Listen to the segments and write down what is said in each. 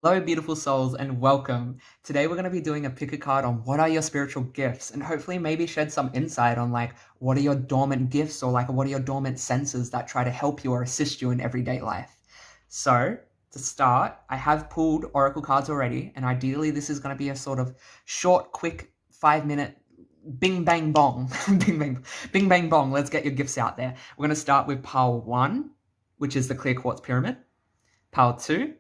Hello, beautiful souls, and welcome. Today, we're going to be doing a pick a card on what are your spiritual gifts, and hopefully, maybe shed some insight on what are your dormant gifts or what are your dormant senses that try to help you or assist you in everyday life. So, to start, I have pulled oracle cards already, and ideally, this is going to be a sort of short, quick 5 minute bing bang bong, bing bang bong. Let's get your gifts out there. We're going to start with pile 1, which is the clear quartz pyramid, pile 2,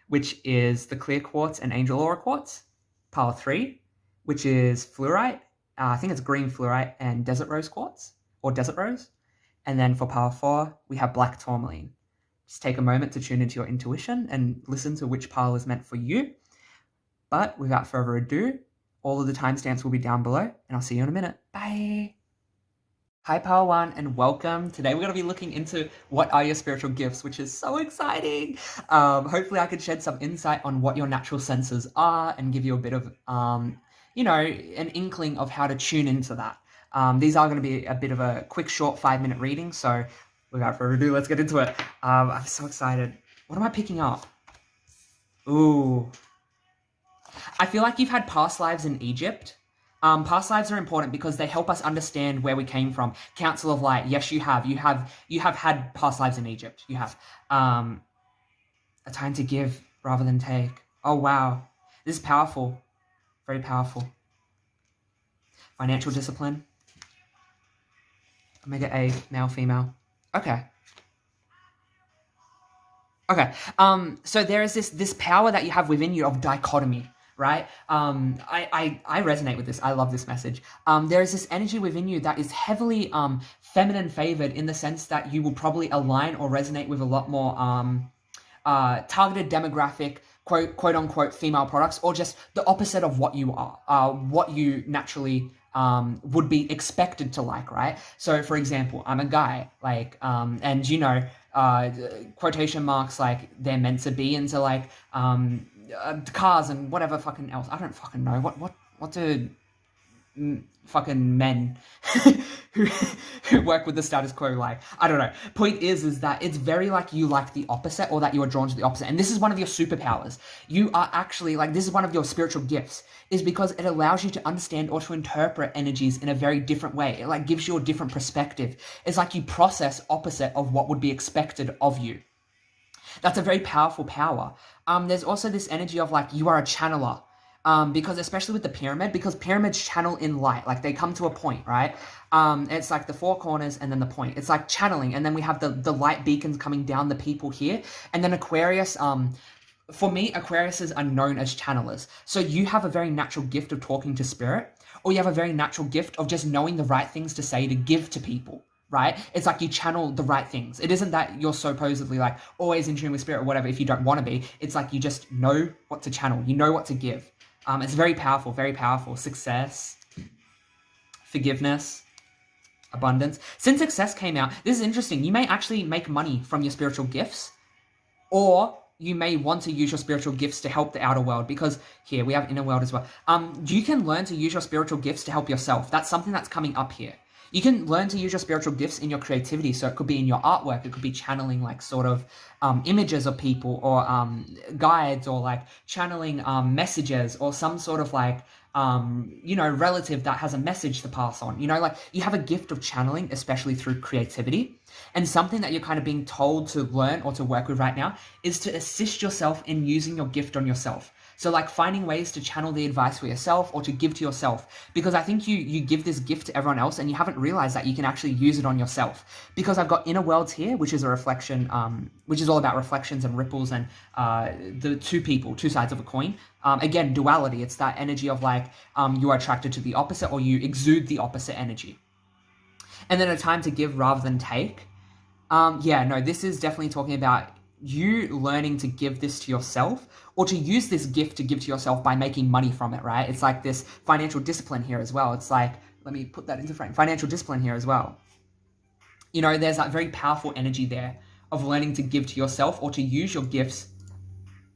which is the clear quartz and angel aura quartz. Pile 3, which is fluorite. I think it's green fluorite and desert rose quartz, or desert rose. And then for pile 4, we have black tourmaline. Just take a moment to tune into your intuition and listen to which pile is meant for you. But without further ado, all of the timestamps will be down below, and I'll see you in a minute. Bye! Hi, Power One, and welcome. Today we're going to be looking into what are your spiritual gifts, which is so exciting. Hopefully I could shed some insight on what your natural senses are and give you a bit of, an inkling of how to tune into that. These are going to be a bit of a quick, short 5-minute reading, so without further ado, let's get into it. I'm so excited. What am I picking up? Ooh. I feel like you've had past lives in Egypt. Past lives are important because they help us understand where we came from. Council of Light, yes, you have. You have had past lives in Egypt. You have. A time to give rather than take. Oh, wow. This is powerful. Very powerful. Financial discipline. Omega A, male, female. Okay. So there is this power that you have within you of dichotomy. Right? I resonate with this. I love this message. There is this energy within you that is heavily feminine favored in the sense that you will probably align or resonate with a lot more targeted demographic, quote unquote, female products, or just the opposite of what you are, what you naturally would be expected to like, right? So, for example, I'm a guy, and quotation marks, like they're meant to be into cars and whatever fucking else. I don't fucking know. What do fucking men who work with the status quo like? I don't know. Point is that it's very like you like the opposite, or that you are drawn to the opposite. And this is one of your superpowers. You are actually this is one of your spiritual gifts, is because it allows you to understand or to interpret energies in a very different way. It gives you a different perspective. It's like you process opposite of what would be expected of you. That's a very powerful power. There's also this energy of you are a channeler, because especially with the pyramid, because pyramids channel in light, they come to a point, right? It's like the 4 corners and then the point. It's like channeling, and then we have the light beacons coming down the people here, and then Aquarius. For me, Aquariuses are known as channelers. So you have a very natural gift of talking to spirit, or you have a very natural gift of just knowing the right things to say to give to people. Right? It's like you channel the right things. It isn't that you're supposedly always in tune with spirit or whatever if you don't want to be. It's like you just know what to channel. You know what to give. It's very powerful, very powerful. Success, forgiveness, abundance. Since success came out, this is interesting. You may actually make money from your spiritual gifts, or you may want to use your spiritual gifts to help the outer world, because here we have inner world as well. You can learn to use your spiritual gifts to help yourself. That's something that's coming up here. You can learn to use your spiritual gifts in your creativity. So it could be in your artwork. It could be channeling images of people, or guides, or channeling messages, or some sort of relative that has a message to pass on. You have a gift of channeling, especially through creativity. And something that you're kind of being told to learn or to work with right now is to assist yourself in using your gift on yourself. So finding ways to channel the advice for yourself or to give to yourself. Because I think you give this gift to everyone else and you haven't realized that you can actually use it on yourself. Because I've got inner worlds here, which is a reflection, which is all about reflections and ripples and the two sides of a coin. Again, duality. It's that energy of you are attracted to the opposite, or you exude the opposite energy. And then a time to give rather than take. This is definitely talking about you learning to give this to yourself, or to use this gift to give to yourself by making money from it, right? It's like this financial discipline here as well. It's let me put that into frame. Financial discipline here as well. There's that very powerful energy there of learning to give to yourself, or to use your gifts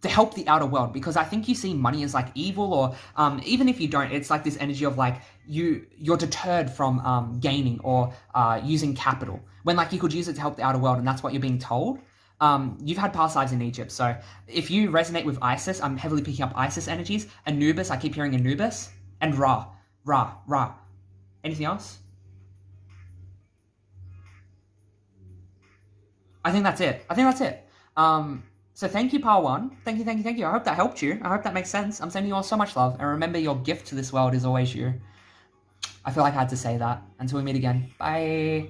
to help the outer world. Because I think you see money as evil, or even if you don't, it's this energy of you're deterred from gaining or using capital, when you could use it to help the outer world, and that's what you're being told. You've had past lives in Egypt, so if you resonate with Isis, I'm heavily picking up Isis energies. Anubis, I keep hearing Anubis. And Ra. Ra. Ra. Anything else? I think that's it. I think that's it. So thank you, Power One. Thank you, thank you, thank you. I hope that helped you. I hope that makes sense. I'm sending you all so much love. And remember, your gift to this world is always you. I feel like I had to say that. Until we meet again. Bye.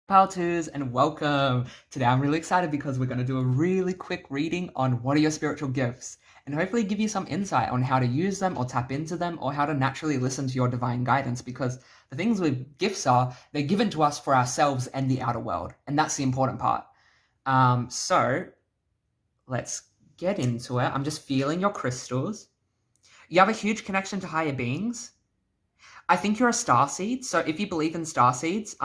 Power Twos, and welcome. Today I'm really excited because we're going to do a really quick reading on what are your spiritual gifts, and hopefully give you some insight on how to use them or tap into them, or how to naturally listen to your divine guidance, because the things with gifts are, they're given to us for ourselves and the outer world, and that's the important part. So let's get into it. I'm just feeling your crystals. You have a huge connection to higher beings. I think you're a starseed, so if you believe in starseeds,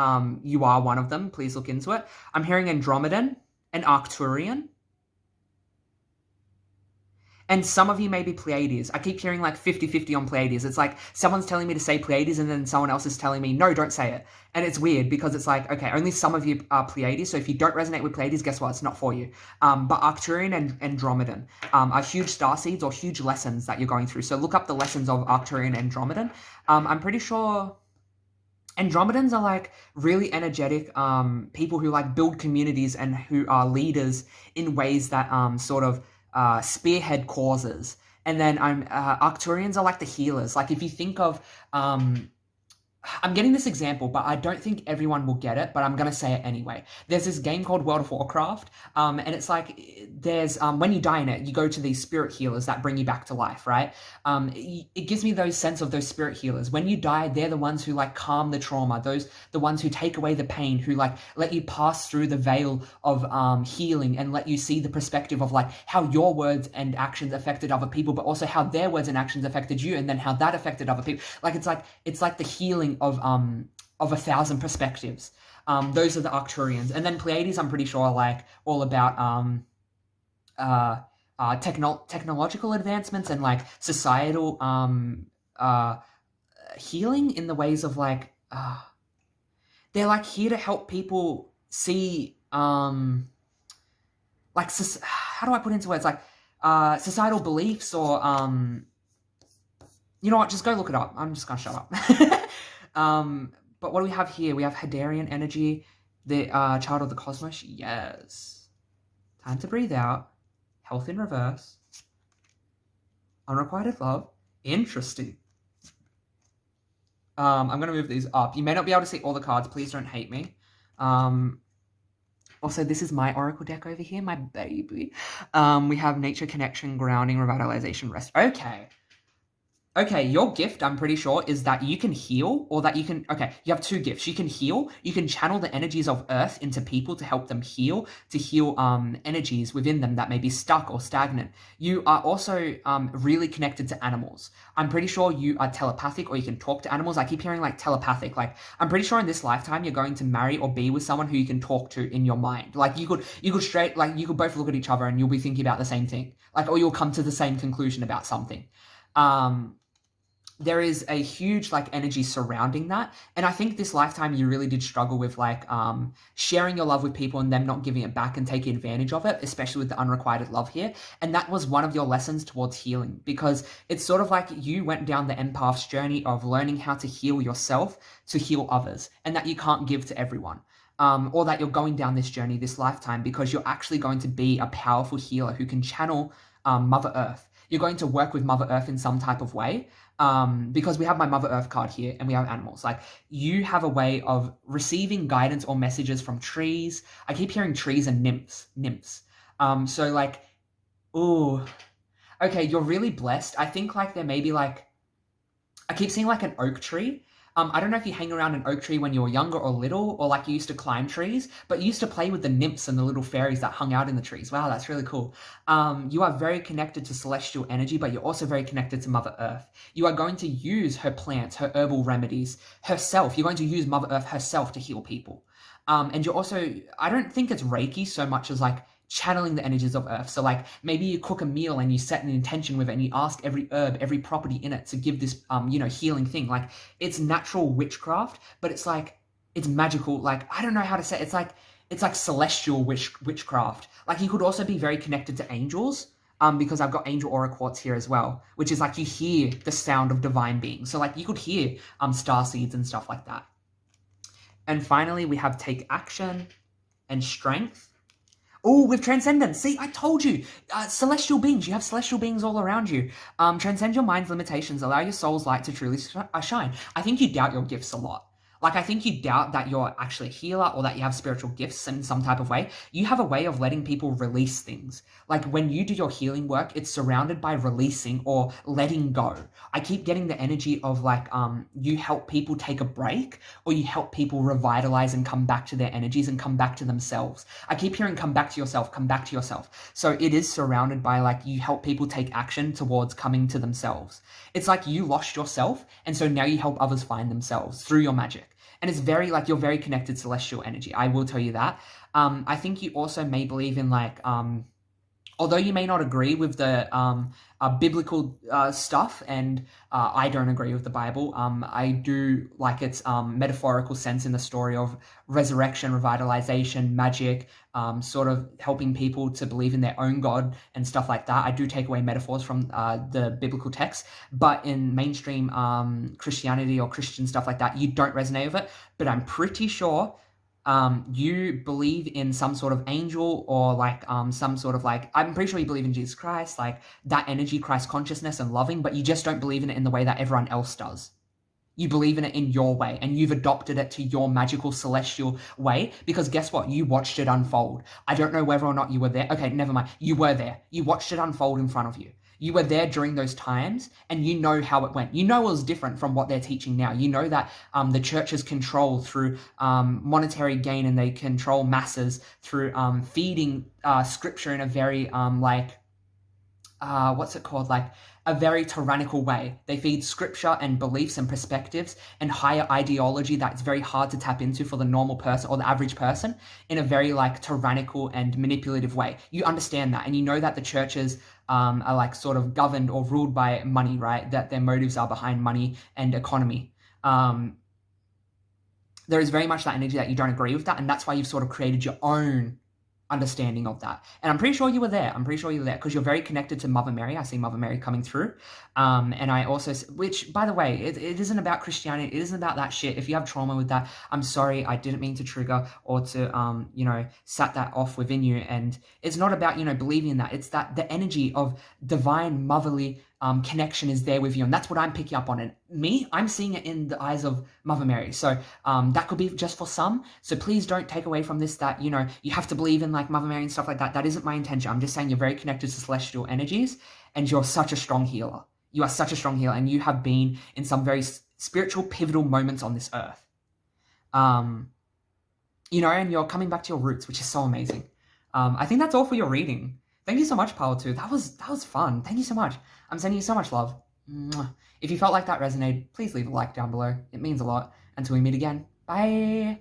you are one of them. Please look into it. I'm hearing Andromedan and Arcturian. And some of you may be Pleiades. I keep hearing like 50-50 on Pleiades. It's like someone's telling me to say Pleiades and then someone else is telling me, no, don't say it. And it's weird because it's like, okay, only some of you are Pleiades. So if you don't resonate with Pleiades, guess what? It's not for you. But Arcturian and Andromedan are huge starseeds or huge lessons that you're going through. So look up the lessons of Arcturian and Andromedan. I'm pretty sure Andromedans are like really energetic people who like build communities and who are leaders in ways that sort of spearhead causes. And then Arcturians are like the healers. Like if you think of I'm getting this example, but I don't think everyone will get it, but I'm going to say it anyway. There's this game called World of Warcraft, and it's like there's, when you die in it, you go to these spirit healers that bring you back to life, right? It gives me those sense of those spirit healers. When you die, they're the ones who like calm the trauma, the ones who take away the pain, who like let you pass through the veil of healing and let you see the perspective of like how your words and actions affected other people, but also how their words and actions affected you, and then how that affected other people. Like it's like the healing of 1,000 perspectives. Those are the Arcturians. And then Pleiades, I'm pretty sure, are like all about technological advancements and like societal healing in the ways of like they're like here to help people see like how do I put into words, like societal beliefs, or you know what, just go look it up. I'm just gonna shut up. But what do we have here? We have Hadarian energy, the child of the cosmos. Yes. Time to breathe out. Health in reverse. Unrequited love. Interesting. I'm going to move these up. You may not be able to see all the cards. Please don't hate me. Also, this is my oracle deck over here, my baby. We have nature, connection, grounding, revitalization, rest. Okay, your gift, I'm pretty sure, is that you can heal, or that you can... Okay, you have two gifts. You can heal. You can channel the energies of Earth into people to help them heal, to heal energies within them that may be stuck or stagnant. You are also really connected to animals. I'm pretty sure you are telepathic, or you can talk to animals. I keep hearing, like, telepathic. Like, I'm pretty sure in this lifetime you're going to marry or be with someone who you can talk to in your mind. Like, you could both look at each other and you'll be thinking about the same thing. Like, or you'll come to the same conclusion about something. There is a huge like energy surrounding that, and I think this lifetime you really did struggle with like sharing your love with people and them not giving it back and taking advantage of it, especially with the unrequited love here. And that was one of your lessons towards healing, because it's sort of like you went down the empath's journey of learning how to heal yourself to heal others, and that you can't give to everyone. Or that you're going down this journey this lifetime because you're actually going to be a powerful healer who can channel Mother Earth. You're going to work with Mother Earth in some type of way, because we have my Mother Earth card here and we have animals. Like, you have a way of receiving guidance or messages from trees. I keep hearing trees and nymphs. So like, ooh, okay, you're really blessed. I think like there may be like, I keep seeing like an oak tree. I don't know if you hang around an oak tree when you were younger or little, or like you used to climb trees, but you used to play with the nymphs and the little fairies that hung out in the trees. Wow, that's really cool. You are very connected to celestial energy, but you're also very connected to Mother Earth. You are going to use her plants, her herbal remedies, herself. You're going to use Mother Earth herself to heal people. And you're also, I don't think it's Reiki so much as like channeling the energies of Earth. So like maybe you cook a meal and you set an intention with it and you ask every herb, every property in it to give this, healing thing. Like, it's natural witchcraft, but it's like, it's magical. Like, I don't know how to say it. it's like celestial witchcraft. Like you could also be very connected to angels, because I've got angel aura quartz here as well, which is like you hear the sound of divine beings. So like you could hear star seeds and stuff like that. And finally, we have take action and strength. Oh, with transcendence. See, I told you. Celestial beings. You have celestial beings all around you. Transcend your mind's limitations. Allow your soul's light to truly shine. I think you doubt your gifts a lot. Like, I think you doubt that you're actually a healer or that you have spiritual gifts in some type of way. You have a way of letting people release things. Like, when you do your healing work, it's surrounded by releasing or letting go. I keep getting the energy of, like, you help people take a break, or you help people revitalize and come back to their energies and come back to themselves. I keep hearing come back to yourself, come back to yourself. So it is surrounded by, like, you help people take action towards coming to themselves. It's like you lost yourself, and so now you help others find themselves through your magic. And it's very, like, you're very connected to celestial energy. I will tell you that. I think you also may believe in, like, although you may not agree with the biblical stuff, and I don't agree with the Bible, I do like its metaphorical sense in the story of resurrection, revitalization, magic, sort of helping people to believe in their own God and stuff like that. I do take away metaphors from the biblical text, but in mainstream Christianity or Christian stuff like that, you don't resonate with it. But I'm pretty sure you believe in some sort of angel, or like some sort of, like, I'm pretty sure you believe in Jesus Christ, like that energy, Christ consciousness and loving, but you just don't believe in it in the way that everyone else does. You believe in it in your way, and you've adopted it to your magical celestial way, because guess what? You watched it unfold. I don't know whether or not you were there. Okay, never mind. You were there. You watched it unfold in front of you. You were there during those times, and you know how it went. You know it was different from what they're teaching now. You know that the church is controlled through monetary gain, and they control masses through feeding scripture in a very, what's it called? Like a very tyrannical way. They feed scripture and beliefs and perspectives and higher ideology that's very hard to tap into for the normal person or the average person in a very, like, tyrannical and manipulative way. You understand that, and you know that the churches are, like, sort of governed or ruled by money, right? That their motives are behind money and economy. There is very much that energy that you don't agree with that, and that's why you've sort of created your own understanding of that. And I'm pretty sure you were there. I'm pretty sure you were there because you're very connected to Mother Mary. I see Mother Mary coming through. And I also, which, by the way, it isn't about Christianity. It isn't about that shit. If you have trauma with that, I'm sorry. I didn't mean to trigger or to, set that off within you. And it's not about, believing in that. It's that the energy of divine motherly connection is there with you. And that's what I'm picking up on. And me, I'm seeing it in the eyes of Mother Mary. So that could be just for some. So please don't take away from this that, you have to believe in, like, Mother Mary and stuff like that. That isn't my intention. I'm just saying you're very connected to celestial energies, and you're such a strong healer. You are such a strong healer, and you have been in some very spiritual pivotal moments on this earth. And you're coming back to your roots, which is so amazing. I think that's all for your reading. Thank you so much, Power 2. That was fun. Thank you so much. I'm sending you so much love. Mwah. If you felt like that resonated, please leave a like down below. It means a lot. Until we meet again. Bye.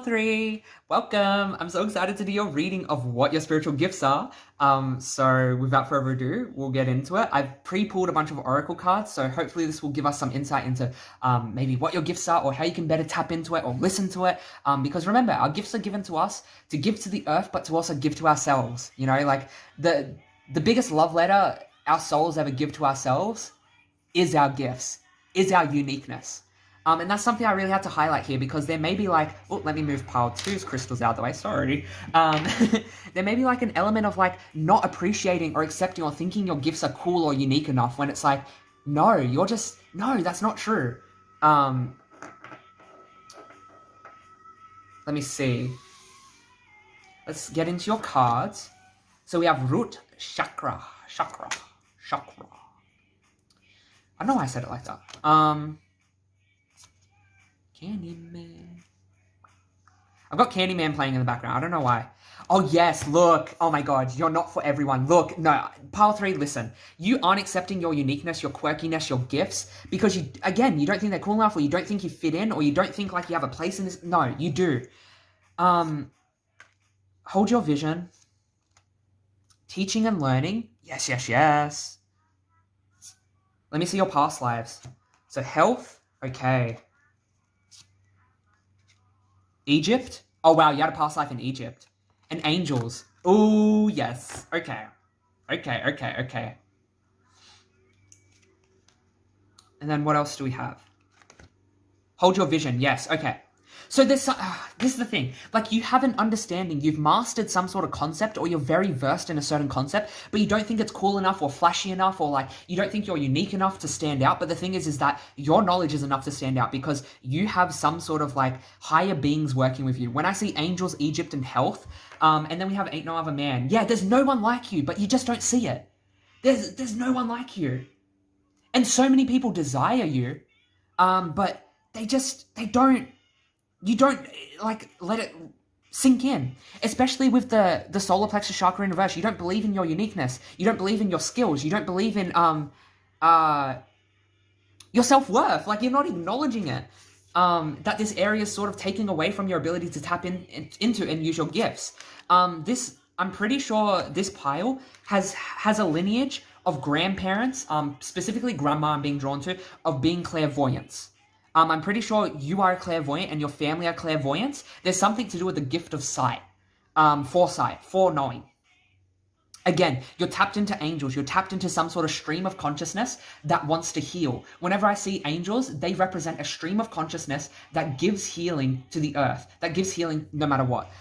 3, welcome. I'm so excited to do your reading of what your spiritual gifts are. So without further ado, we'll get into it. I've pre-pulled a bunch of oracle cards, so hopefully this will give us some insight into maybe what your gifts are, or how you can better tap into it or listen to it. Because remember, our gifts are given to us to give to the earth, but to also give to ourselves. Like the biggest love letter our souls ever give to ourselves is our gifts, is our uniqueness. And that's something I really had to highlight here, because there may be, like, oh, let me move pile 2's crystals out of the way, sorry. There may be, like, an element of, like, not appreciating or accepting or thinking your gifts are cool or unique enough, when it's like, no, no, that's not true. Let me see. Let's get into your cards. So we have root, chakra. I don't know why I said it like that. Candyman. I've got Candyman playing in the background. I don't know why. Oh, yes, look. Oh, my God. You're not for everyone. Look, no. Pile 3, listen. You aren't accepting your uniqueness, your quirkiness, your gifts, because, you don't think they're cool enough, or you don't think you fit in, or you don't think, like, you have a place in this. No, you do. Hold your vision. Teaching and learning. Yes, yes, yes. Let me see your past lives. So health. Okay. Egypt. Oh, wow, you had a past life in Egypt. And angels. Oh, yes. Okay. Okay. And then what else do we have? Hold your vision. Yes, okay. So this is the thing. Like, you have an understanding, you've mastered some sort of concept, or you're very versed in a certain concept, but you don't think it's cool enough or flashy enough, or like, you don't think you're unique enough to stand out. But the thing is that your knowledge is enough to stand out because you have some sort of like higher beings working with you. When I see angels, Egypt, and health, and then we have ain't no other man. Yeah, there's no one like you, but you just don't see it. There's no one like you. And so many people desire you, but you don't like let it sink in, especially with the solar plexus chakra in reverse. You don't believe in your uniqueness. You don't believe in your skills. You don't believe in your self-worth. Like, you're not acknowledging it. That this area is sort of taking away from your ability to tap into and use your gifts. I'm pretty sure this pile has a lineage of grandparents, specifically grandma I'm being drawn to, of being clairvoyants. I'm pretty sure you are a clairvoyant and your family are clairvoyants. There's something to do with the gift of sight, foresight, foreknowing. Again, you're tapped into angels. You're tapped into some sort of stream of consciousness that wants to heal. Whenever I see angels, they represent a stream of consciousness that gives healing to the earth, that gives healing no matter what.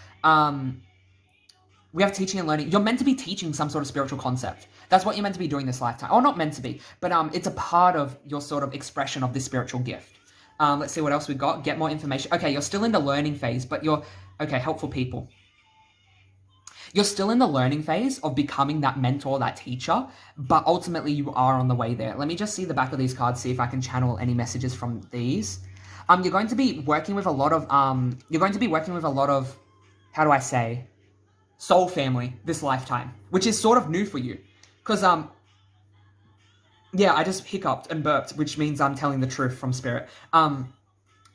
We have teaching and learning. You're meant to be teaching some sort of spiritual concept. That's what you're meant to be doing this lifetime. Or not meant to be, but it's a part of your sort of expression of this spiritual gift. Let's see what else we got. Get more information. Okay, you're still in the learning phase, but okay, helpful people. You're still in the learning phase of becoming that mentor, that teacher, but ultimately you are on the way there. Let me just see the back of these cards, see if I can channel any messages from these. You're going to be working with a lot of, how do I say, soul family this lifetime, which is sort of new for you. Because, yeah, I just hiccuped and burped, which means I'm telling the truth from spirit.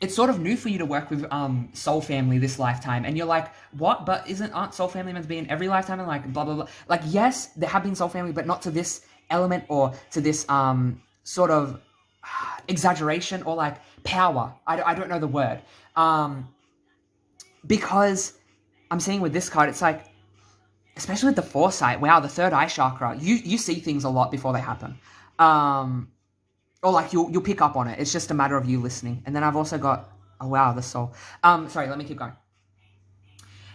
It's sort of new for you to work with soul family this lifetime. And you're like, what? But aren't soul family meant to be in every lifetime? And like, blah, blah, blah. Like, yes, there have been soul family, but not to this element or to this sort of exaggeration or like power. I don't know the word. Because I'm seeing with this card, it's like, especially with the foresight, wow, the third eye chakra, you see things a lot before they happen. Or like you'll pick up on it. It's just a matter of you listening. And then I've also got, oh wow, the soul. Sorry, let me keep going.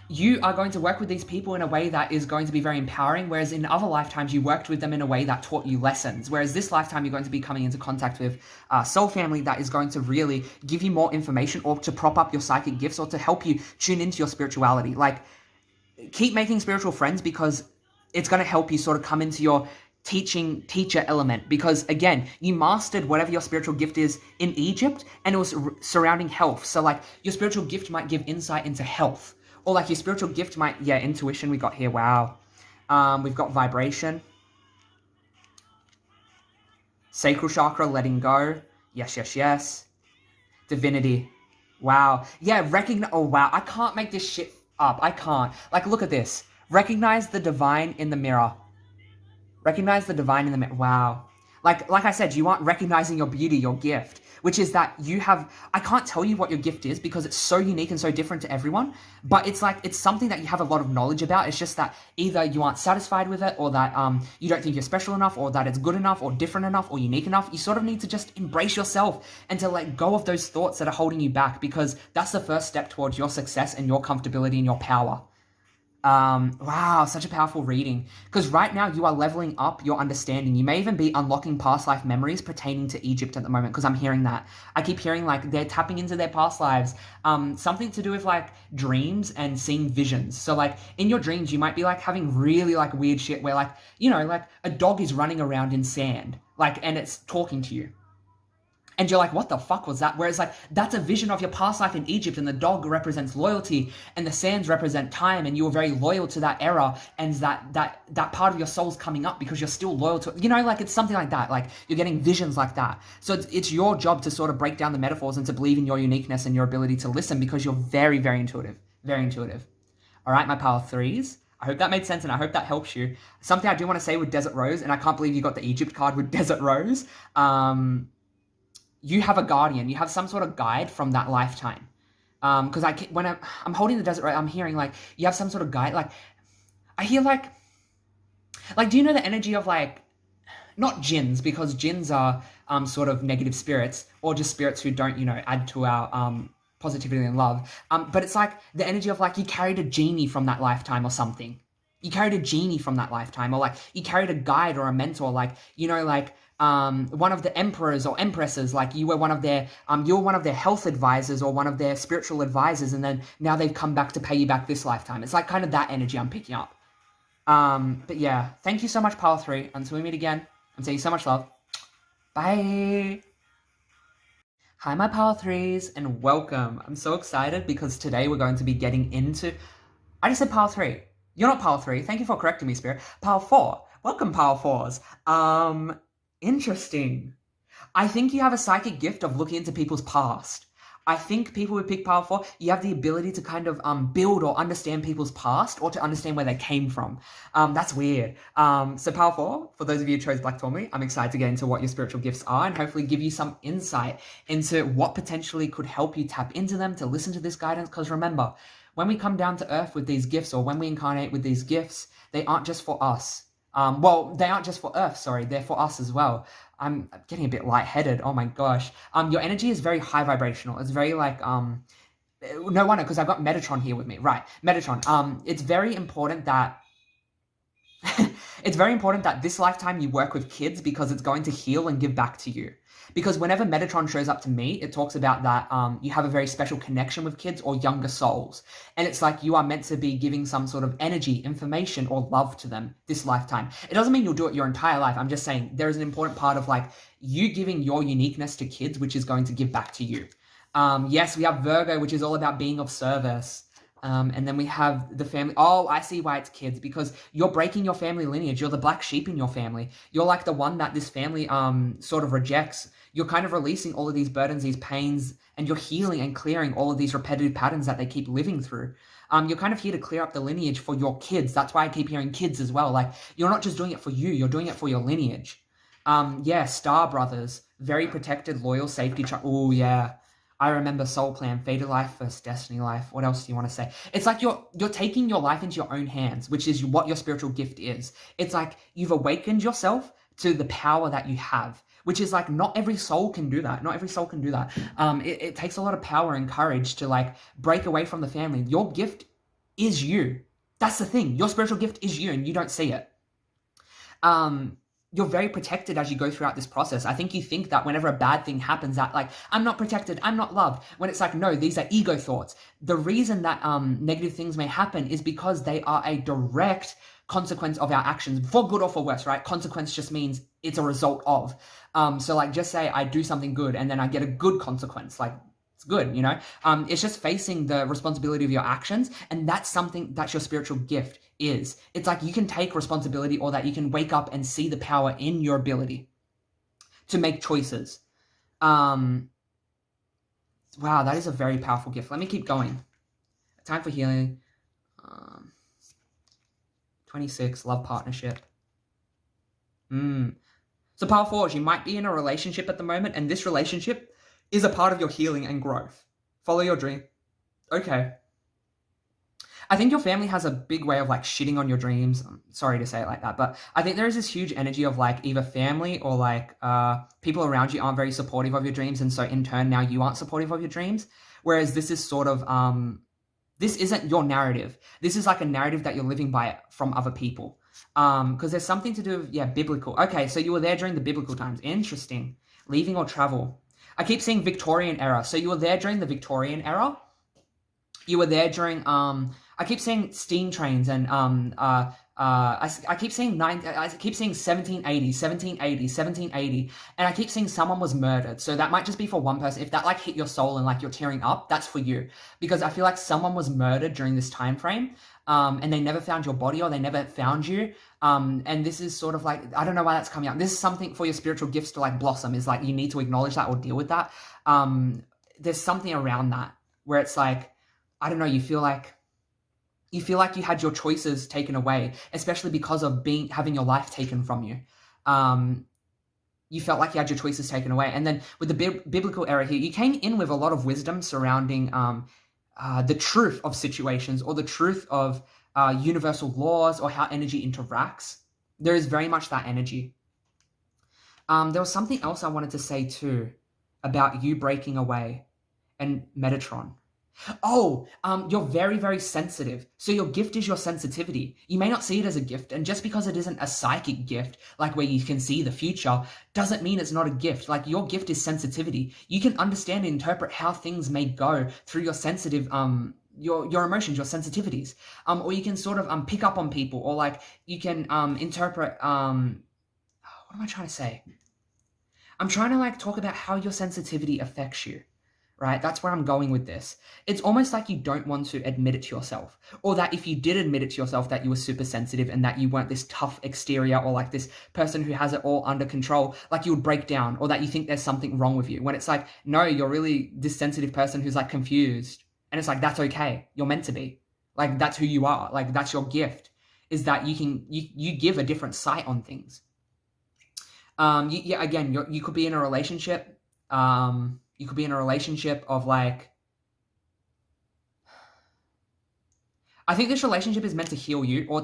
You are going to work with these people in a way that is going to be very empowering, whereas in other lifetimes you worked with them in a way that taught you lessons. Whereas this lifetime you're going to be coming into contact with soul family that is going to really give you more information or to prop up your psychic gifts or to help you tune into your spirituality. Like, keep making spiritual friends because it's going to help you sort of come into your teacher element, because again, you mastered whatever your spiritual gift is in Egypt and it was surrounding health. So like your spiritual gift might give insight into health, or like your spiritual gift might, intuition we got here. Wow. We've got vibration, sacral chakra, letting go. Yes. Divinity. Wow. Yeah. Oh wow. I can't make this shit up. I can't. Like, look at this. Recognize the divine in the mirror. Recognize the divine in the mirror. Wow. Like I said, you aren't recognizing your beauty, your gift, which is that you have, I can't tell you what your gift is because it's so unique and so different to everyone, but it's like, it's something that you have a lot of knowledge about. It's just that either you aren't satisfied with it, or that you don't think you're special enough, or that it's good enough or different enough or unique enough. You sort of need to just embrace yourself and to let go of those thoughts that are holding you back, because that's the first step towards your success and your comfortability and your power. Wow, such a powerful reading. Because right now you are leveling up your understanding. You may even be unlocking past life memories pertaining to Egypt at the moment, because I'm hearing that. I keep hearing like they're tapping into their past lives. Something to do with like dreams and seeing visions. So like in your dreams, you might be like having really like weird shit where like, you know, like a dog is running around in sand, like, and it's talking to you. And you're like, what the fuck was that? Whereas like, that's a vision of your past life in Egypt, and the dog represents loyalty and the sands represent time, and you were very loyal to that era, and that part of your soul's coming up because you're still loyal to it. You know, like it's something like that. Like you're getting visions like that. So it's your job to sort of break down the metaphors and to believe in your uniqueness and your ability to listen, because you're very, very intuitive. Very intuitive. All right, my pile threes. I hope that made sense, and I hope that helps you. Something I do want to say with Desert Rose, and I can't believe you got the Egypt card with Desert Rose. You have a guardian. You have some sort of guide from that lifetime. Because when I'm holding the desert right, I'm hearing like you have some sort of guide. Like I hear like do you know the energy of like not jinns, because jinns are sort of negative spirits or just spirits who don't, add to our positivity and love. But it's like the energy of like you carried a genie from that lifetime or something. You carried a genie from that lifetime, or like you carried a guide or a mentor, like like one of the emperors or empresses, like you were one of their health advisors or one of their spiritual advisors, and then now they've come back to pay you back this lifetime. It's like kind of that energy I'm picking up. But yeah, thank you so much, Power 3. Until we meet again, I'm sending you so much love. Bye. Hi, my Power 3s, and welcome. I'm so excited because today we're going to be getting into... I just said Power 3. You're not Power 3. Thank you for correcting me, Spirit. Power 4. Welcome, Power 4s. Interesting. I think you have a psychic gift of looking into people's past. I think people who pick Power 4, you have the ability to kind of build or understand people's past, or to understand where they came from. That's weird. So Power 4, for those of you who chose Black Tourmaline, I'm excited to get into what your spiritual gifts are and hopefully give you some insight into what potentially could help you tap into them, to listen to this guidance. Because remember, when we come down to earth with these gifts, or when we incarnate with these gifts, they aren't just for us. They aren't just for Earth, sorry, they're for us as well. I'm getting a bit lightheaded, oh my gosh. Your energy is very high vibrational. It's very like, no wonder, because I've got Metatron here with me. Right, Metatron. It's very important that this lifetime you work with kids, because it's going to heal and give back to you. Because whenever Metatron shows up to me, it talks about that you have a very special connection with kids or younger souls. And it's like you are meant to be giving some sort of energy, information, or love to them this lifetime. It doesn't mean you'll do it your entire life. I'm just saying there is an important part of like you giving your uniqueness to kids, which is going to give back to you. Yes, we have Virgo, which is all about being of service. And then we have the family. Oh, I see why it's kids, because you're breaking your family lineage. You're the black sheep in your family. You're like the one that this family sort of rejects. You're kind of releasing all of these burdens, these pains, and you're healing and clearing all of these repetitive patterns that they keep living through. You're kind of here to clear up the lineage for your kids. That's why I keep hearing kids as well. Like, you're not just doing it for you, you're doing it for your lineage. Yeah, Star Brothers, very protected, loyal, safety. Oh, yeah. I remember Soul Plan, Fated Life versus Destiny Life. What else do you want to say? It's like you're taking your life into your own hands, which is what your spiritual gift is. It's like you've awakened yourself to the power that you have, which is like not every soul can do that. Not every soul can do that. It takes a lot of power and courage to like break away from the family. Your gift is you. That's the thing. Your spiritual gift is you, and you don't see it. You're very protected as you go throughout this process. I think you think that whenever a bad thing happens, that like, I'm not protected, I'm not loved, when it's like, no, these are ego thoughts. The reason that negative things may happen is because they are a direct consequence of our actions, for good or for worse, right? Consequence just means it's a result of. So like, just say I do something good and then I get a good consequence, like, it's good, you know? It's just facing the responsibility of your actions, and that's something that's your spiritual gift is. It's like you can take responsibility, or that you can wake up and see the power in your ability to make choices. Wow, that is a very powerful gift. Let me keep going. Time for healing. 26, love partnership. So Power 4, you might be in a relationship at the moment, and this relationship is a part of your healing and growth. Follow your dream. Okay. I think your family has a big way of like shitting on your dreams. I'm sorry to say it like that, but I think there is this huge energy of like either family or like people around you aren't very supportive of your dreams, and so in turn now you aren't supportive of your dreams. Whereas this is sort of this isn't your narrative. This is like a narrative that you're living by from other people. Because there's something to do with biblical. Okay, so you were there during the biblical times. Interesting. Leaving or travel. I keep seeing Victorian era. So you were there during the Victorian era. You were there during I keep seeing steam trains, and I keep seeing 1780, and I keep seeing someone was murdered. So that might just be for one person. If that like hit your soul and like you're tearing up, that's for you, because I feel like someone was murdered during this time frame, and they never found your body, or they never found you. And this is sort of like, I don't know why that's coming out. This is something for your spiritual gifts to like blossom, is like you need to acknowledge that or deal with that. There's something around that where it's like, I don't know, you feel like you had your choices taken away, especially because of having your life taken from you. You felt like you had your choices taken away. And then with the biblical era here, you came in with a lot of wisdom surrounding the truth of situations or the truth of universal laws or how energy interacts. There is very much that energy. There was something else I wanted to say too about you breaking away and Metatron. Oh, you're very, very sensitive. So your gift is your sensitivity. You may not see it as a gift, and just because it isn't a psychic gift, like where you can see the future, doesn't mean it's not a gift. Like, your gift is sensitivity. You can understand and interpret how things may go through your sensitive, your emotions, your sensitivities. Or you can sort of pick up on people, or like you can interpret what am I trying to say? I'm trying to like talk about how your sensitivity affects you, right? That's where I'm going with this. It's almost like you don't want to admit it to yourself, or that if you did admit it to yourself that you were super sensitive and that you weren't this tough exterior or like this person who has it all under control, like you would break down, or that you think there's something wrong with you, when it's like, no, you're really this sensitive person who's like confused. And it's like, that's okay. You're meant to be. Like, that's who you are. Like, that's your gift, is that you give a different sight on things. Again, you could be in a relationship. You could be in a relationship of like, I think this relationship is meant to heal you, or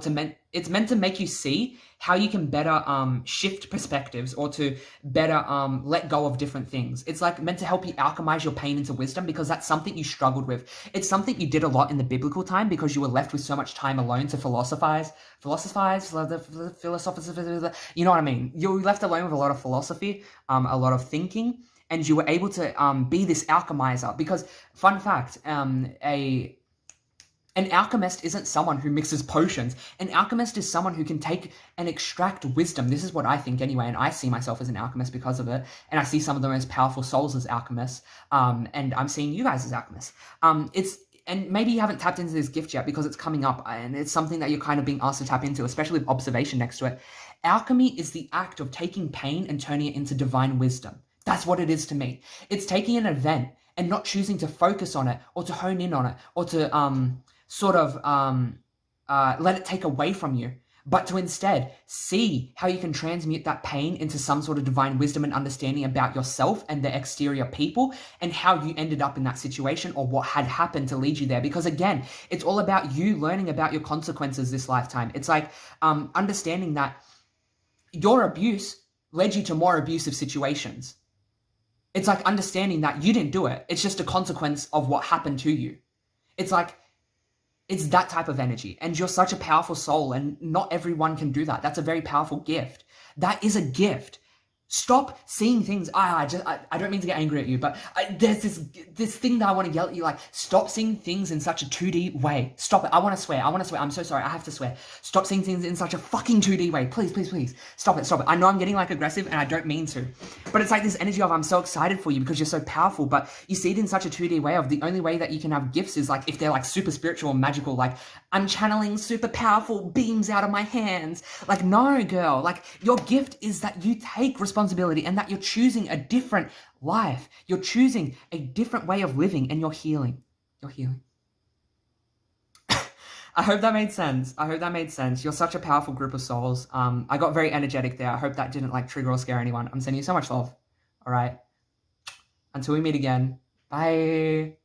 it's meant to make you see how you can better shift perspectives, or to better let go of different things. It's like meant to help you alchemize your pain into wisdom, because that's something you struggled with. It's something you did a lot in the biblical time, because you were left with so much time alone to philosophize, you know what I mean? You were left alone with a lot of philosophy, a lot of thinking, and you were able to be this alchemizer. Because, fun fact, an alchemist isn't someone who mixes potions. An alchemist is someone who can take and extract wisdom. This is what I think anyway, and I see myself as an alchemist because of it. And I see some of the most powerful souls as alchemists. And I'm seeing you guys as alchemists. And maybe you haven't tapped into this gift yet because it's coming up, and it's something that you're kind of being asked to tap into, especially with observation next to it. Alchemy is the act of taking pain and turning it into divine wisdom. That's what it is to me. It's taking an event and not choosing to focus on it, or to hone in on it, or to let it take away from you, but to instead see how you can transmute that pain into some sort of divine wisdom and understanding about yourself and the exterior people, and how you ended up in that situation, or what had happened to lead you there. Because again, it's all about you learning about your consequences this lifetime. It's like understanding that your abuse led you to more abusive situations. It's like understanding that you didn't do it. It's just a consequence of what happened to you. It's like, it's that type of energy, and you're such a powerful soul, and not everyone can do that. That's a very powerful gift. That is a gift. Stop seeing things. I don't mean to get angry at you, but there's this thing that I want to yell at you. Like, stop seeing things in such a 2D way. Stop it. I want to swear. I'm so sorry. I have to swear. Stop seeing things in such a fucking 2D way. Please, please, please. Stop it. I know I'm getting like aggressive, and I don't mean to, but it's like this energy of, I'm so excited for you because you're so powerful, but you see it in such a 2D way of the only way that you can have gifts is like if they're like super spiritual and magical, like I'm channeling super powerful beams out of my hands. Like, no, girl. Like, your gift is that you take responsibility, and that you're choosing a different life. You're choosing a different way of living, and you're healing. You're healing. I hope that made sense. You're such a powerful group of souls. I got very energetic there. I hope that didn't like trigger or scare anyone. I'm sending you so much love. All right. Until we meet again. Bye.